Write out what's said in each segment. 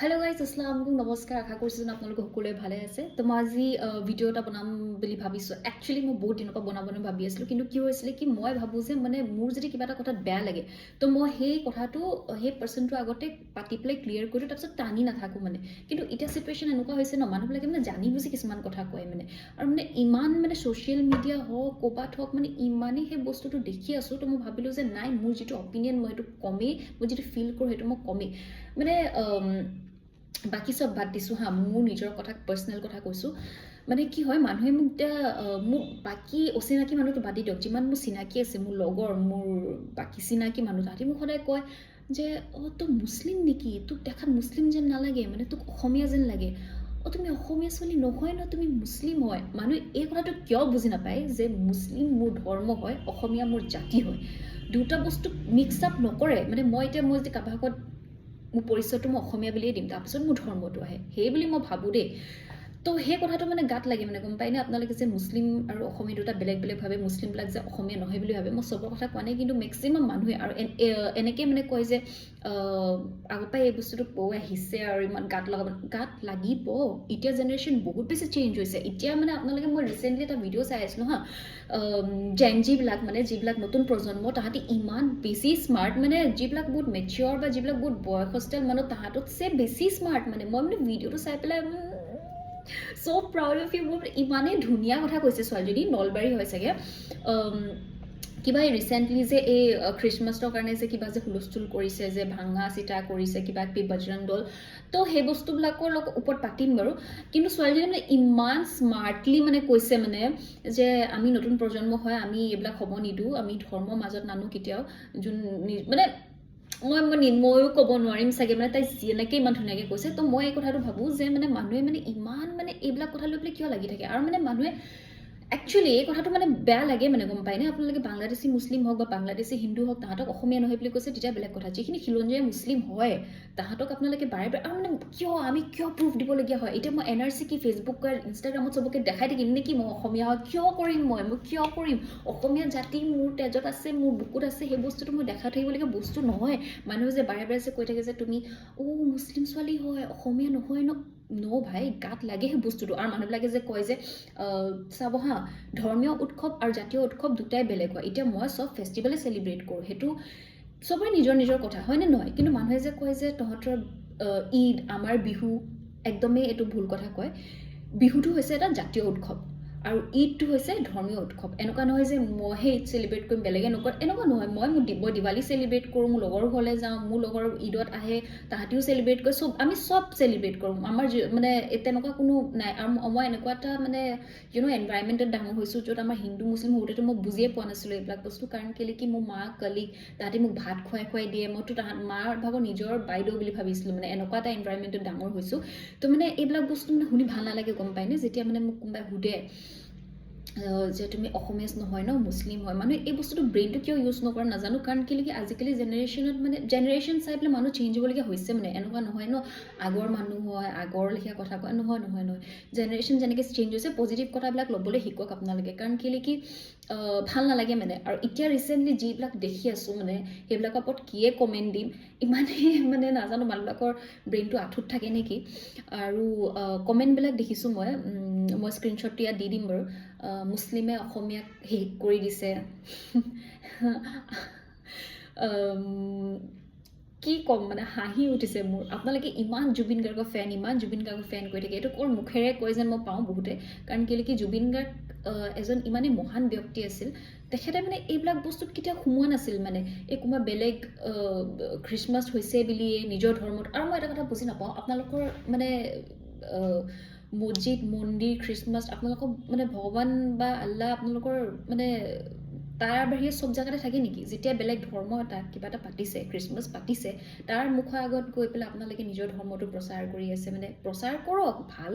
hello' guys আসসালামু আলাইকুম নমস্কাৰ আশা কৰিছোঁ যেন আপোনালোকে সকলোৱে ভালে আছে তো মই আজি ভিডিঅ' এটা বনাম বুলি ভাবিছোঁ একচুৱেলি মই বহুত দিনৰ পৰা বনাব ভাবি আছিলোঁ কিন্তু কি হৈছিলে কি মই ভাবোঁ যে মানে মোৰ যদি কিবা এটা কথাত বেয়া লাগে তো মই সেই কথাটো সেই পাৰ্চনটোৰ আগতে পাতি পেলাই ক্লিয়াৰ কৰি দিওঁ তাৰপিছত টানি নাথাকোঁ মানে কিন্তু এতিয়া চিটুৱেশ্যন এনেকুৱা হৈছে ন মানুহবিলাকে মানে জানি বুজি কিছুমান কথা কয় মানে আৰু মানে ইমান মানে ছ'চিয়েল মিডিয়া হওক ক'ৰবাত হওক মানে ইমানেই সেই বস্তুটো দেখি আছোঁ তো মই ভাবিলোঁ যে নাই মোৰ যিটো অপিনিয়ন মই সেইটো কমেই মই যিটো ফিল কৰোঁ সেইটো মই কমেই মানে বাকী চব বাদ দিছোঁ হা মোৰ নিজৰ কথা পাৰ্চনেল কথা কৈছোঁ মানে কি হয় মানুহে মোক এতিয়া মোক বাকী অচিনাকি মানুহটো বাদি দিয়ক যিমান মোৰ চিনাকি আছে মোৰ লগৰ মোৰ বাকী চিনাকি মানুহ তাহাঁতি মোক সদায় কয় যে অঁ তই মুছলিম নেকি তোক দেখাত মুছলিম যেন নালাগে মানে তোক অসমীয়া যেন লাগে অঁ তুমি অসমীয়া ছোৱালী নহয় ন তুমি মুছলিম হয় মানুহে এই কথাটো কিয় বুজি নাপায় যে মুছলিম মোৰ ধৰ্ম হয় অসমীয়া মোৰ জাতি হয় দুটা বস্তু মিক্স আপ নকৰে মানে মই যদি কাৰোবাৰ আগত মোৰ পৰিচয়টো মই অসমীয়া বুলিয়ে দিম তাৰপিছত মোৰ ধৰ্মটো আহে সেই বুলি মই ভাবোঁ দেই তো সেই কথাটো মানে গাত লাগে মানে গম পায়নে আপোনালোকে যে মুছলিম আৰু অসমীয়া দুটা বেলেগ বেলেগ ভাবে মুছলিমবিলাক যে অসমীয়া নহয় বুলি ভাবে মই চবৰ কথা কোৱা নাই কিন্তু মেক্সিমাম মানুহে আৰু এনেকৈ মানে কয় যে আগৰ পৰাই এই বস্তুটো কৈ আহিছে আৰু ইমান গাত লাগিব এতিয়া জেনেৰেশ্যন বহুত বেছি চেঞ্জ হৈছে এতিয়া মানে আপোনালোকে মই ৰিচেণ্টলি এটা ভিডিঅ' চাই আছিলোঁ হা জেনজিবিলাক মানে যিবিলাক নতুন প্ৰজন্ম তাহাঁতি ইমান বেছি স্মাৰ্ট মানে যিবিলাক বহুত মেচিয়ৰ বা যিবিলাক বহুত বয়সস্থ মানুহ তাহাঁততছে বেছি স্মাৰ্ট মানে মই মানে ভিডিঅ'টো চাই পেলাই চ' প্ৰাউড অফ ইউ মোৰ ইমানেই ধুনীয়া কথা কৈছে ছোৱালীজনী নলবাৰী হয় চাগে কিবা ৰিচেণ্টলি যে এই খ্ৰীষ্টমাছৰ কাৰণে যে কিবা যে হুলস্থুল কৰিছে যে ভাঙা চিটা কৰিছে কিবা কিবি বজৰং দল তো সেই বস্তুবিলাকৰ লগত ওপৰত পাতিম বাৰু কিন্তু ছোৱালীজনী মানে ইমান স্মাৰ্টলি মানে কৈছে মানে যে আমি নতুন প্ৰজন্ম হয় আমি এইবিলাক হ'ব নিদিওঁ আমি ধৰ্মৰ মাজত নানো কেতিয়াও যোন মানে ময়ো ক'ব নোৱাৰিম চাগে মানে তাই যেনেকৈ ইমান ধুনীয়াকৈ কৈছে তো মই এই কথাটো ভাবোঁ যে মানে মানুহে মানে ইমান মানে এইবিলাক কথা লৈ পেলাই কিয় লাগি থাকে আৰু মানে মানুহে একচুৱেলি এই কথাটো মানে বেয়া লাগে মানে গম পায়নে আপোনালোকে বাংলাদেশী মুছলিম হওক বা বাংলাদেশী হিন্দু হওক তাহাঁতক অসমীয়া নহয় বুলি কৈছে তেতিয়া বেলেগ কথা যিখিনি খিলঞ্জীয়া মুছলিম হয় তাহাঁতক আপোনালোকে বাৰে বাৰে আৰু মানে আমি কিয় প্ৰুফ দিবলগীয়া হয় এতিয়া মই NRC কি ফেচবুক ইনষ্টাগ্ৰামত চবকে দেখাই থাকিম নেকি মই অসমীয়া হয় কিয় কৰিম মই কিয় কৰিম অসমীয়া জাতি মোৰ তেজত আছে মোৰ বুকুত আছে সেই বস্তুটো মই দেখাই থাকিবলগীয়া বস্তু নহয় মানুহে যে বাৰে বাৰে যে কৈ থাকে যে তুমি মুছলিম ছোৱালী হয় অসমীয়া নহয় ন ভাই গাত লাগে সেই বস্তুটো আৰু মানুহবিলাকে যে কয় যে চাব হা ধৰ্মীয় উৎসৱ আৰু জাতীয় উৎসৱ দুটাই বেলেগ হয় এতিয়া মই চব ফেষ্টিভেলে চেলিব্ৰেট কৰোঁ সেইটো চবৰে নিজৰ নিজৰ কথা হয়নে নহয় কিন্তু মানুহে যে কয় যে তহঁতৰ ঈদ আমাৰ বিহু একদমেই এইটো ভুল কথা কয় বিহুটো হৈছে এটা জাতীয় উৎসৱ আৰু ঈদটো হৈছে ধৰ্মীয় উৎসৱ এনেকুৱা নহয় যে মইহে ঈদ চেলিব্ৰেট কৰিম বেলেগে নকৰে এনেকুৱা নহয় মই দিৱালী চেলিব্ৰেট কৰোঁ মোৰ লগৰ ঘৰলৈ যাওঁ মোৰ লগৰ ঈদত আহে তাহাঁতিও চেলিব্ৰেট কৰে আমি চব চেলিব্ৰেট কৰোঁ আমাৰ মানে তেনেকুৱা কোনো নাই আৰু মই এনেকুৱা এটা মানে এনভাইৰমেণ্টত ডাঙৰ হৈছোঁ য'ত আমাৰ হিন্দু মুছলিম সৰুতেতো মই বুজিয়ে পোৱা নাছিলোঁ এইবিলাক বস্তু কাৰণ কেলৈ কি মোৰ মা কলিগ তাহাঁতি মোক ভাত খুৱাই দিয়ে মইতো মাৰ ভাগৰ নিজৰ বাইদেউ বুলি ভাবিছিলোঁ মানে এনেকুৱা এটা এনভাইৰমেণ্টত ডাঙৰ হৈছোঁ তো মানে এইবিলাক বস্তু মানে শুনি ভাল নালাগে গম পায়নে যেতিয়া মানে মোক কোনোবাই সোধে যে তুমি অসমীয়া নহয় ন মুছলিম হয় মানুহে এই বস্তুটো ব্ৰেইনটো কিয় ইউজ নকৰে নাজানো কাৰণ কেলৈ আজিকালি জেনেৰেশ্যন চাই পেলাই মানুহ চেঞ্জ হ'বলগীয়া হৈছে মানে এনেকুৱা নহয় ন আগৰ মানুহ হয় আগৰ লেখীয়া কথা কয় নহয় জেনেৰেশ্যন যেনেকৈ চেঞ্জ হৈছে পজিটিভ কথাবিলাক ল'বলৈ শিকক আপোনালোকে কাৰণ কেলৈ কি ভাল নালাগে মানে আৰু এতিয়া ৰিচেণ্টলি যিবিলাক দেখি আছোঁ মানে সেইবিলাকৰ ওপৰত কিয়ে কমেণ্ট দিম ইমানেই মানে নাজানো মানুহবিলাকৰ ব্ৰেইনটো আঁঠুত থাকে নেকি আৰু কমেণ্টবিলাক দেখিছোঁ মই স্ক্ৰীনশ্বটটো ইয়াত দি দিম বাৰু মুছলিমে অসমীয়াক শেষ কৰি দিছে কি ক'ম মানে হাঁহি উঠিছে মোৰ আপোনালোকে ইমান জুবিন গাৰ্গৰ ফেন কৰি থাকে এইটো ক'ৰ মুখেৰে কৈ যেন মই পাওঁ বহুতে কাৰণ কেলৈ কি জুবিন গাৰ্গ এজন ইমানেই মহান ব্যক্তি আছিল তেখেতে মানে এইবিলাক বস্তুত কেতিয়াও সোমোৱা নাছিল মানে এই কোনোবা বেলেগ খ্ৰীষ্টমাছ হৈছে বুলিয়ে নিজৰ ধৰ্মত আৰু মই এটা কথা বুজি নাপাওঁ আপোনালোকৰ মানে মছজিদ মন্দিৰ খ্ৰীষ্টমাছ আপোনালোকৰ মানে ভগৱান বা আল্লাহ আপোনালোকৰ মানে তাৰ বাহিৰে চব জেগাতে থাকে নেকি যেতিয়া বেলেগ ধৰ্ম এটা কিবা এটা পাতিছে খ্ৰীষ্টমাছ পাতিছে তাৰ মুখৰ আগত গৈ পেলাই আপোনালোকে নিজৰ ধৰ্মটো প্ৰচাৰ কৰি আছে মানে প্ৰচাৰ কৰক ভাল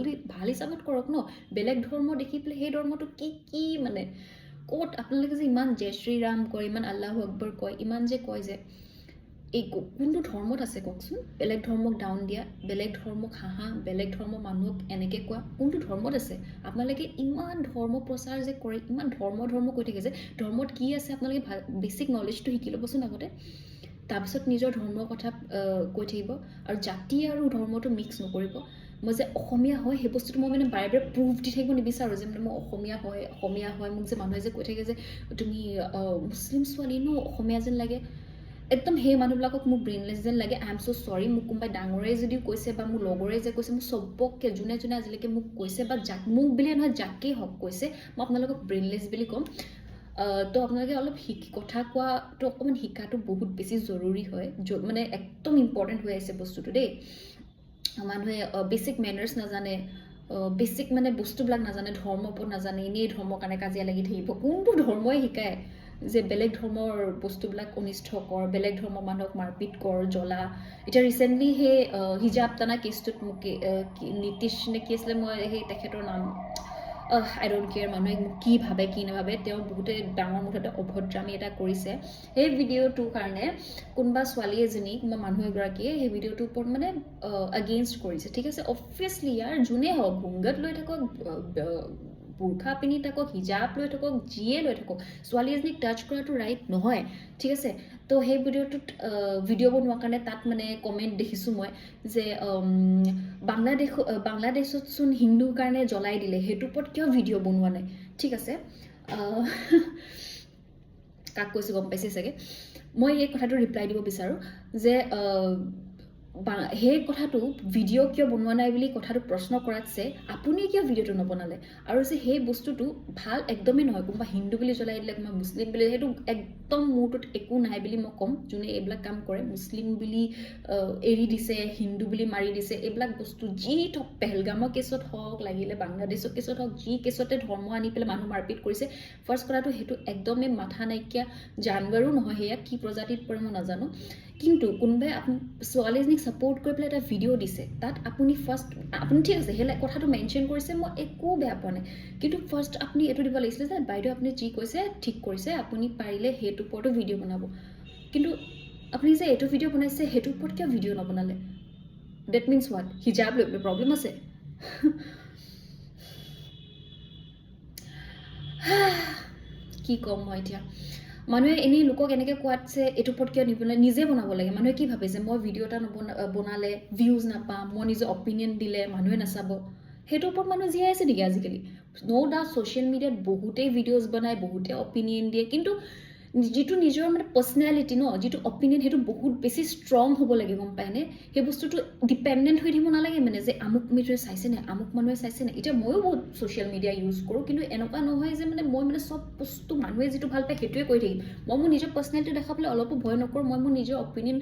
হিচাপত কৰক ন বেলেগ ধৰ্ম দেখি পেলাই সেই ধৰ্মটো কি মানে ক'ত আপোনালোকে যে ইমান জয় শ্ৰীৰাম কয় ইমান আল্লাহু আকবৰ কয় ইমান যে কয় যে এই কোনটো ধৰ্মত আছে কওকচোন বেলেগ ধৰ্মক ডাউন দিয়া বেলেগ ধৰ্মক হাঁহা বেলেগ ধৰ্মৰ মানুহক এনেকৈ কোৱা কোনটো ধৰ্মত আছে আপোনালোকে ইমান ধৰ্ম প্ৰচাৰ যে কৰে ইমান ধৰ্ম কৈ থাকে যে ধৰ্মত কি আছে আপোনালোকে বেছিক নলেজটো শিকি ল'বচোন আগতে তাৰপিছত নিজৰ ধৰ্মৰ কথা কৈ থাকিব আৰু জাতি আৰু ধৰ্মটো মিক্স নকৰিব মই যে অসমীয়া হয় সেই বস্তুটো মই মানে বাৰে বাৰে প্ৰুভ দি থাকিব নিবিচাৰোঁ যে মানে মই অসমীয়া হয় মোক যে মানুহে যে কৈ থাকে যে তুমি মুছলিম ছোৱালী ন অসমীয়া যেন লাগে একদম সেই মানুহবিলাকক মোক ব্ৰেইনলেছ যেন লাগে আই এম ছ' চৰি মোক কোনোবাই ডাঙৰে যদিও কৈছে বা মোৰ লগৰে যে কৈছে মোক চবকে যোনে আজিলৈকে মোক কৈছে বা মোক বুলিয়ে নহয় যাকেই হওক কৈছে মই আপোনালোকক ব্ৰেইনলেছ বুলি ক'ম তো আপোনালোকে অলপ কথা কোৱাটো অকণমান শিকাটো বহুত বেছি জৰুৰী হয় মানে একদম ইম্পৰ্টেণ্ট হৈ আছে বস্তুটো দেই মানুহে বেছিক মেনাৰ্ছ নাজানে বেছিক মানে বস্তুবিলাক নাজানে ধৰ্মৰ ওপৰত নাজানে এনেই ধৰ্মৰ কাৰণে কাজিয়া লাগি থাকিব কোনটো ধৰ্মই শিকায় যে বেলেগ ধৰ্মৰ বস্তুবিলাক অনিষ্ট কৰ বেলেগ ধৰ্মৰ মানুহক মাৰপিট কৰ জ্বলা এতিয়া ৰিচেণ্টলি সেই হিজাব টানা কেছটোত মোক নীতিশ নে কি আছিলে মই সেই তেখেতৰ নাম আই ডোণ্ট কেয়াৰ মানুহে কি ভাবে কি নাভাবে তেওঁ বহুতে ডাঙৰ মুঠতে অভদ্ৰামী এটা কৰিছে সেই ভিডিঅ'টোৰ কাৰণে কোনোবা ছোৱালী এজনী কোনোবা মানুহ এগৰাকীয়ে সেই ভিডিঅ'টোৰ ওপৰত মানে এগেইনষ্ট কৰিছে ঠিক আছে অবভিয়াছলি ইয়াৰ যোনে হওক ঘুংগাত লৈ থাকক বুৰ্খা পিন্ধি থাকক হিজাব লৈ থাকক যিয়ে লৈ থাকক ছোৱালী এজনীক টাচ কৰাটো ৰাইট নহয় ঠিক আছে তো সেই ভিডিঅ'টোত ভিডিঅ' বনোৱাৰ কাৰণে তাত মানে কমেণ্ট দেখিছোঁ মই যে বাংলাদেশতচোন হিন্দুৰ কাৰণে জ্বলাই দিলে সেইটোৰ ওপৰত কিয় ভিডিঅ' বনোৱা নাই ঠিক আছে কাক কৈছোঁ গম পাইছে চাগে মই এই কথাটো ৰিপ্লাই দিব বিচাৰোঁ যে সেই কথাটো ভিডিঅ' কিয় বনোৱা নাই বুলি কথাটো প্ৰশ্ন কৰাতছে আপুনি কিয় ভিডিঅ'টো নবনালে আৰু যে সেই বস্তুটো ভাল একদমেই নহয় কোনোবা হিন্দু বুলি জ্বলাই দিলে কোনোবা মুছলিম বুলি সেইটো একদম মোৰটোত একো নাই বুলি মই ক'ম যোনে এইবিলাক কাম কৰে মুছলিম বুলি এৰি দিছে হিন্দু বুলি মাৰি দিছে এইবিলাক বস্তু যি পেহেলগামৰ কেছত হওক লাগিলে বাংলাদেশৰ কেছত হওক যি কেছতে ধৰ্ম আনি পেলাই মানুহ মাৰপিট কৰিছে ফাৰ্ষ্ট কথাটো সেইটো একদমেই মাথা নাইকিয়া জানৱাৰো নহয় সেয়া কি প্ৰজাতিত পৰে মই নাজানো কিন্তু কোনোবাই ছোৱালীজনীক ছাপোৰ্ট কৰি পেলাই এটা ভিডিঅ' দিছে তাত আপুনি ঠিক আছে সেই কথাটো মেনশ্যন কৰিছে মই একো বেয়া পোৱা নাই কিন্তু ফাৰ্ষ্ট আপুনি এইটো দিব লাগিছিলে যে বাইদেউ আপুনি যি কৈছে ঠিক কৰিছে আপুনি পাৰিলে সেইটোৰ ওপৰতো ভিডিঅ' বনাব কিন্তু আপুনি যে এইটো ভিডিঅ' বনাইছে সেইটোৰ ওপৰত কিয় ভিডিঅ' নবনালে ডেট মিনছ হোৱাট হিজাব লৈ প্ৰব্লেম আছে কি ক'ম মই এতিয়া মানুহে এনেই লোকক এনেকৈ কোৱাতছে এইটোৰ ওপৰত কিয় নিবনালে নিজে বনাব লাগে মানুহে কি ভাবে যে মই ভিডিঅ' এটা বনালে ভিউজ নাপাম মই নিজৰ অপিনিয়ন দিলে মানুহে নাচাব সেইটোৰ ওপৰত মানুহ জীয়াই আছে নেকি আজিকালি ন' ডাউট ছ'চিয়েল মিডিয়াত বহুতেই ভিডিঅ'জ বনায় বহুতে অপিনিয়ন দিয়ে কিন্তু যিটো নিজৰ মানে পাৰ্চনেলিটি ন যিটো অপিনিয়ন সেইটো বহুত বেছি ষ্ট্ৰং হ'ব লাগে গম পায়নে সেই বস্তুটো ডিপেণ্ডেণ্ট হৈ থাকিব নালাগে মানে যে আমুক মানুহে চাইছেনে আমুক মানুহে চাইছেনে এতিয়া ময়ো বহুত ছ'চিয়েল মিডিয়া ইউজ কৰোঁ কিন্তু এনেকুৱা নহয় যে মানে মই মানে চব বস্তু মানুহে যিটো ভাল পায় সেইটোৱে কৰি থাকিম মই মোৰ নিজৰ পাৰ্চনেলিটি দেখাবলৈ অলপো ভয় নকৰোঁ মই মোৰ নিজৰ অপিনিয়ন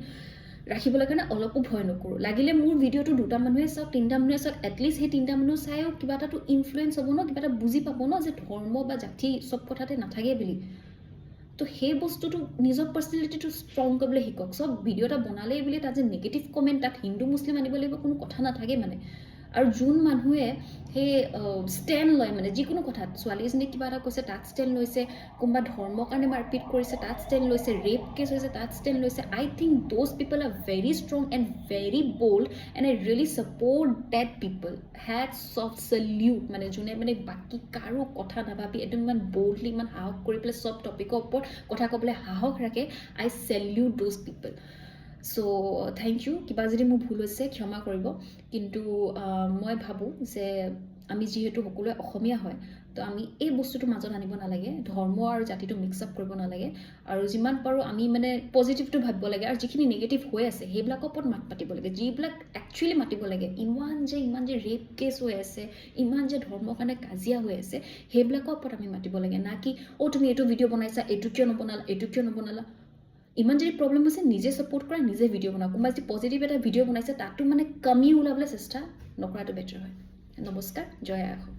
ৰাখিবলৈ কাৰণে অলপো ভয় নকৰোঁ লাগিলে মোৰ ভিডিঅ'টো 2টা মানুহে চাওক 3টা মানুহে চাওক এটলিষ্ট সেই 3টা মানুহ চায়ো কিবা এটাতো ইনফ্লুৱেঞ্চ হ'ব ন কিবা এটা বুজি পাব ন যে ধৰ্ম বা জাতি চব কথাতে নাথাকে বুলি তো সেই বস্তুটো নিজৰ পাৰ্চনেলিটিটো ষ্ট্ৰং কৰিবলৈ শিকক চব ভিডিঅ' এটা বনালেই বুলি তাত যে নিগেটিভ কমেণ্ট তাত হিন্দু মুছলিম আনিব লাগিব কোনো কথা নাথাকে মানে আৰু যোন মানুহে সেই ষ্টেণ্ড লয় মানে যিকোনো কথাত ছোৱালীজনীক কিবা এটা কৈছে তাত ষ্টেণ্ড লৈছে কোনোবা ধৰ্মৰ কাৰণে মাৰপিট কৰিছে তাত ষ্টেণ্ড লৈছে ৰেপ কেছ হৈছে তাত ষ্টেণ্ড লৈছে I think those people are very strong and very bold and I really support that people hats off salute মানে যোনে মানে বাকী কাৰো কথা নাভাবি একদম ইমান বল্ডলি ইমান সাহস কৰি পেলাই চব টপিকৰ ওপৰত কথা ক'বলৈ সাহস ৰাখে I salute those people so' thank you কিবা যদি মোৰ ভুল হৈছে ক্ষমা কৰিব কিন্তু মই ভাবোঁ যে আমি যিহেতু সকলোৱে অসমীয়া হয় তো আমি এই বস্তুটোৰ মাজত আনিব নালাগে ধৰ্ম আৰু জাতিটো মিক্স আপ কৰিব নালাগে আৰু যিমান পাৰোঁ আমি মানে পজিটিভটো ভাবিব লাগে আৰু যিখিনি নিগেটিভ হৈ আছে সেইবিলাকৰ ওপৰত মাত পাতিব লাগে যিবিলাক একচুৱেলি মাতিব লাগে ইমান যে ৰেপ কেছ হৈ আছে ইমান যে ধৰ্মৰ কাৰণে কাজিয়া হৈ আছে সেইবিলাকৰ ওপৰত আমি মাতিব লাগে না কি তুমি এইটো ভিডিঅ' বনাইছা এইটো কিয় নবনালা ইমান যদি প্ৰব্লেম হৈছে নিজে ছাপোৰ্ট কৰা নিজে ভিডিঅ' বনাওক কোনোবা যদি পজিটিভ এটা ভিডিঅ' বনাইছে তাতো মানে কমি ওলাবলৈ চেষ্টা নকৰাটো বেটাৰ হয় নমস্কাৰ জয় আই অসম